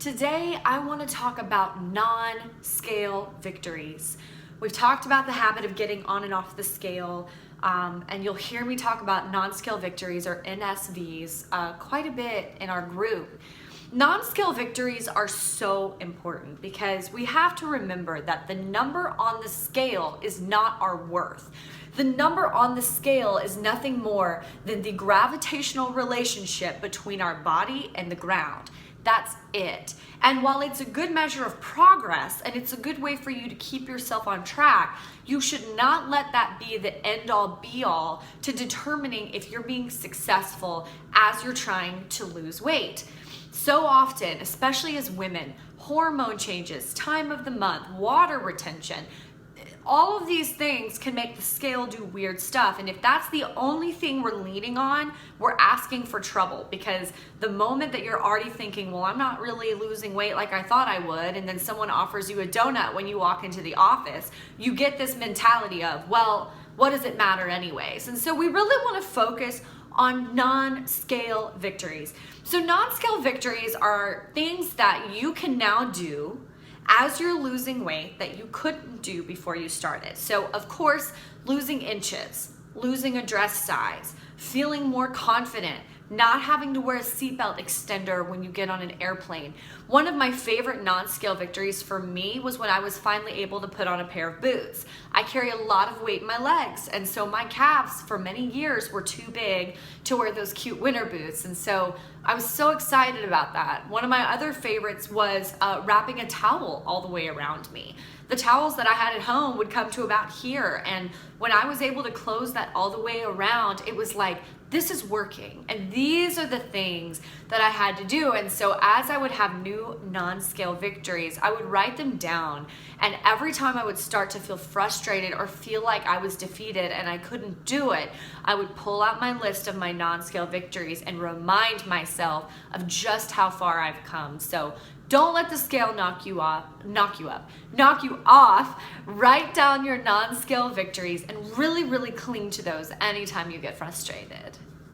Today, I want to talk about non-scale victories. We've talked about the habit of getting on and off the scale, and you'll hear me talk about non-scale victories, or NSVs, quite a bit in our group. Non-scale victories are so important because we have to remember that the number on the scale is not our worth. The number on the scale is nothing more than the gravitational relationship between our body and the ground. That's it. And while it's a good measure of progress and it's a good way for you to keep yourself on track, you should not let that be the end-all be-all to determining if you're being successful as you're trying to lose weight. So often, especially as women, hormone changes, time of the month, water retention, all of these things can make the scale do weird stuff. And if that's the only thing we're leaning on, we're asking for trouble, because the moment that you're already thinking, well, I'm not really losing weight like I thought I would, and then someone offers you a donut when you walk into the office, you get this mentality of, well, what does it matter anyways? And so we really want to focus on non-scale victories. So non-scale victories are things that you can now do as you're losing weight that you couldn't do before you started. So of course, losing inches, losing a dress size, feeling more confident, not having to wear a seatbelt extender when you get on an airplane. One of my favorite non-scale victories for me was when I was finally able to put on a pair of boots. I carry a lot of weight in my legs, and so my calves for many years were too big to wear those cute winter boots, and so I was so excited about that. One of my other favorites was wrapping a towel all the way around me. The towels that I had at home would come to about here, and when I was able to close that all the way around, it was like, this is working, and these are the things that I had to do. And so as I would have new non-scale victories, I would write them down, and every time I would start to feel frustrated or feel like I was defeated and I couldn't do it, I would pull out my list of my non-scale victories and remind myself of just how far I've come. So don't let the scale knock you off. Write down your non-scale victories and really, really cling to those anytime you get frustrated.